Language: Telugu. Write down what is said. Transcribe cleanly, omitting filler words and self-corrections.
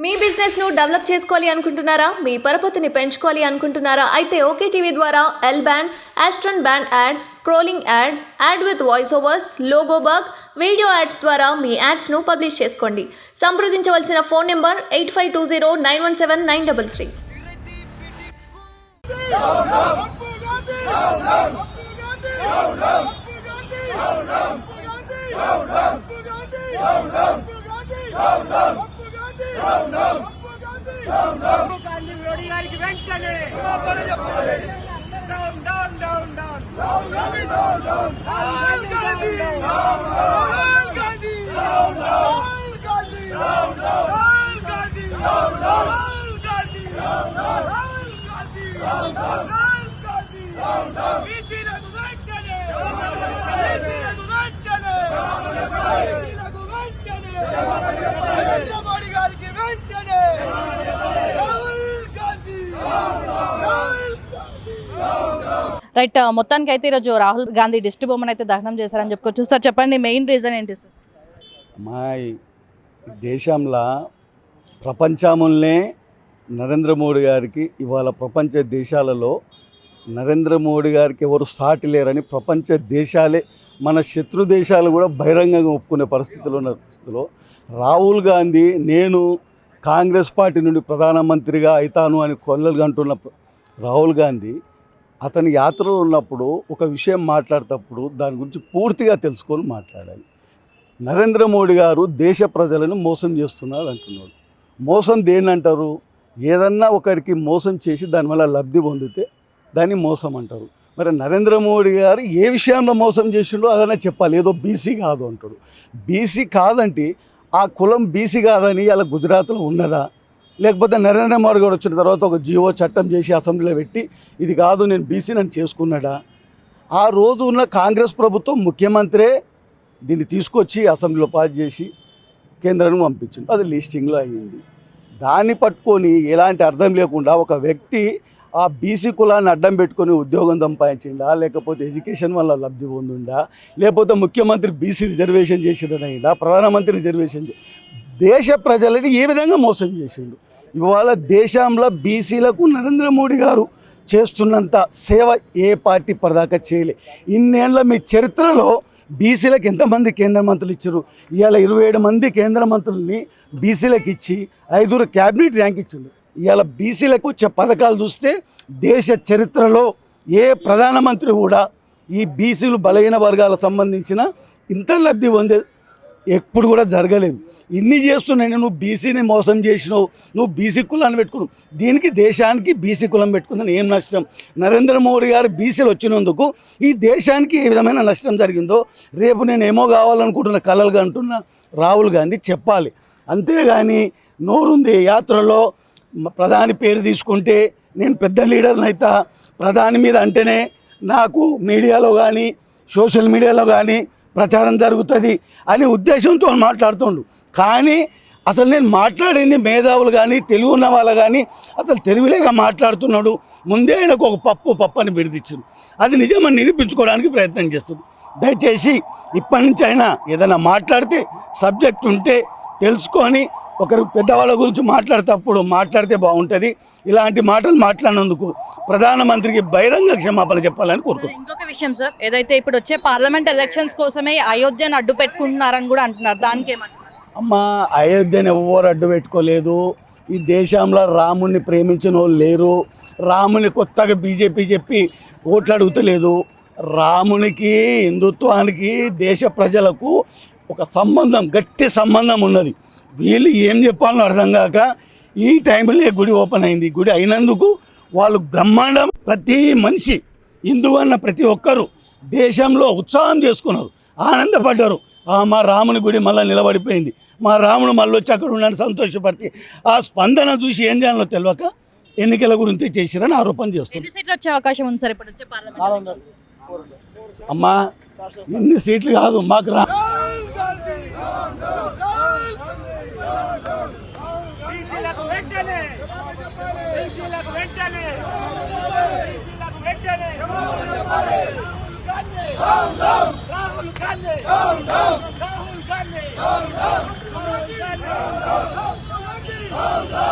మీ బిజినెస్ ను డెవలప్ చేసుకోవాలి అనుకుంటున్నారా? మీ పరపతిని పెంచుకోవాలి అనుకుంటున్నారా? అయితే ఓకే టీవీ ద్వారా L band, aston band ad, scrolling ad, ad with voice overs, logo bug, video ads ద్వారా మీ యాడ్స్ ను పబ్లిష్ చేసుకోండి. సంప్రదించవలసిన ఫోన్ నెంబర్ 8520917933. రైట్, మొత్తానికి అయితే ఈరోజు రాహుల్ గాంధీ దిష్టి బొమ్మను అయితే దహనం చేశారని చెప్పుకోవచ్చు. సార్ చెప్పండి, మెయిన్ రీజన్ ఏంటి సార్? మా దేశంలో ప్రపంచంలోనే నరేంద్ర మోడీ గారికి ఇవాళ ప్రపంచ దేశాలలో నరేంద్ర మోడీ గారికి ఎవరు సాటి లేరని ప్రపంచ దేశాలే, మన శత్రు దేశాలు కూడా బహిరంగంగా ఒప్పుకునే పరిస్థితిలో ఉన్న పరిస్థితిలో రాహుల్ గాంధీ నేను కాంగ్రెస్ పార్టీ నుండి ప్రధానమంత్రిగా అవుతాను అని కొల్లలు అంటున్న రాహుల్ గాంధీ అతని యాత్రలో ఉన్నప్పుడు ఒక విషయం మాట్లాడేటప్పుడు దాని గురించి పూర్తిగా తెలుసుకొని మాట్లాడాలి. నరేంద్ర మోడీ గారు దేశ ప్రజలను మోసం చేస్తున్నారు అంటున్నాడు. మోసం దేన్నంటారు? ఏదన్నా ఒకరికి మోసం చేసి దానివల్ల లబ్ధి పొందితే దాన్ని మోసం అంటారు. మరి నరేంద్ర మోడీ గారు ఏ విషయంలో మోసం చేసిండో అదన్నా చెప్పాలి. ఏదో బీసీ కాదు అంటాడు. బీసీ కాదంటే ఆ కులం బీసీ కాదని అలా గుజరాత్లో ఉన్నదా? లేకపోతే నరేంద్ర మోడీ గారు వచ్చిన తర్వాత ఒక జియో చట్టం చేసి అసెంబ్లీలో పెట్టి ఇది కాదు నేను బీసీ నన్ను చేసుకున్నాడా? ఆ రోజు ఉన్న కాంగ్రెస్ ప్రభుత్వం ముఖ్యమంత్రే దీన్ని తీసుకొచ్చి అసెంబ్లీలో పాస్ చేసి కేంద్రానికి పంపించింది. అది లిస్టింగ్లో అయ్యింది. దాన్ని పట్టుకొని ఎలాంటి అర్థం లేకుండా ఒక వ్యక్తి ఆ బీసీ కులాన్ని అడ్డం పెట్టుకొని ఉద్యోగం సంపాదించిండా, లేకపోతే ఎడ్యుకేషన్ వల్ల లబ్ధి పొందిండా, లేకపోతే ముఖ్యమంత్రి బీసీ రిజర్వేషన్ చేసినైనా, ప్రధానమంత్రి రిజర్వేషన్ దేశ ప్రజలని ఏ విధంగా మోసం చేసిండు? ఇవాళ దేశంలో బీసీలకు నరేంద్ర మోడీ గారు చేస్తున్నంత సేవ ఏ పార్టీ పరదాకా చేయలే. ఇన్నేళ్ళ మీ చరిత్రలో బీసీలకు ఎంతమంది కేంద్ర మంత్రులు ఇచ్చారు? ఇవాళ 27 మంది కేంద్ర మంత్రుల్ని బీసీలకు ఇచ్చి 5 క్యాబినెట్ ర్యాంక్ ఇచ్చిండు. ఇవాళ బీసీలకు వచ్చే పథకాలు చూస్తే దేశ చరిత్రలో ఏ ప్రధానమంత్రి కూడా ఈ బీసీలు బలహీన వర్గాలకు సంబంధించిన ఇంత లబ్ధి పొందే ఎప్పుడు కూడా జరగలేదు. ఇన్ని చేస్తున్నాయి. నువ్వు బీసీని మోసం చేసినావు, నువ్వు బీసీ కులాన్ని పెట్టుకున్నావు. దీనికి దేశానికి బీసీ కులం పెట్టుకుందని ఏం నష్టం? నరేంద్ర మోడీ గారు బీసీలు వచ్చినందుకు ఈ దేశానికి ఏ విధమైన నష్టం జరిగిందో రేపు నేను ఏమో కావాలనుకుంటున్న కలలుగా అంటున్న రాహుల్ గాంధీ చెప్పాలి. అంతేగాని నోరుంది యాత్రలో ప్రధాని పేరు తీసుకుంటే నేను పెద్ద లీడర్ని అవుతా, ప్రధాని మీద అంటేనే నాకు మీడియాలో కానీ సోషల్ మీడియాలో కానీ ప్రచారం జరుగుతుంది అనే ఉద్దేశంతో మాట్లాడుతుండు. కానీ అసలు నేను మాట్లాడింది మేధావులు కానీ తెలుగు ఉన్న వాళ్ళు కానీ అసలు తెలుగులేగా మాట్లాడుతున్నాడు. ముందే ఆయనకు ఒక పప్పు అని బిడిదిచ్చిండు. అది నిజమని నిరూపించుకోవడానికి ప్రయత్నం చేస్తుంది. దయచేసి ఇప్పటి నుంచి అయినా ఏదైనా మాట్లాడితే సబ్జెక్ట్ ఉంటే తెలుసుకొని ఒకరు పెద్దవాళ్ళ గురించి మాట్లాడేటప్పుడు మాట్లాడితే బాగుంటుంది. ఇలాంటి మాటలు మాట్లాడినందుకు ప్రధానమంత్రికి బహిరంగ క్షమాపణ చెప్పాలని కోరుకుంటున్నాను. ఇంకొక విషయం సార్, ఏదైతే ఇప్పుడు వచ్చే పార్లమెంట్ ఎలక్షన్స్ కోసమే అయోధ్యను అడ్డు పెట్టుకుంటున్నారని కూడా అంటున్నారు. దానికి ఏమంటారు? అమ్మ, అయోధ్యను ఎవరు అడ్డు పెట్టుకోలేదు. ఈ దేశంలో రాముని ప్రేమించిన వాళ్ళు లేరు. రాముని కొత్తగా బీజేపీ చెప్పి ఓట్లు అడుగుతలేదు. రామునికి హిందుత్వానికి దేశ ప్రజలకు ఒక సంబంధం, గట్టి సంబంధం ఉన్నది. వీళ్ళు ఏం చెప్పాలో అర్థం కాక ఈ టైంలో గుడి ఓపెన్ అయింది. గుడి అయినందుకు వాళ్ళు బ్రహ్మాండం, ప్రతి మనిషి హిందూ అన్న ప్రతి ఒక్కరూ దేశంలో ఉత్సాహం చేసుకున్నారు, ఆనందపడ్డారు. మా రాముని గుడి మళ్ళీ నిలబడిపోయింది, మా రాముడు మళ్ళీ వచ్చి అక్కడ ఉండని సంతోషపడితే ఆ స్పందన చూసి ఏం చేయాలో తెలియక ఎన్నికల గురించి చేసిరని ఆరోపణ చేస్తున్నారు. వచ్చే అవకాశం ఉంది సార్ ఇప్పుడు వచ్చే పార్లమెంట్? అమ్మా, ఎన్ని సీట్లు కాదు మాకు Gaന്ധhi!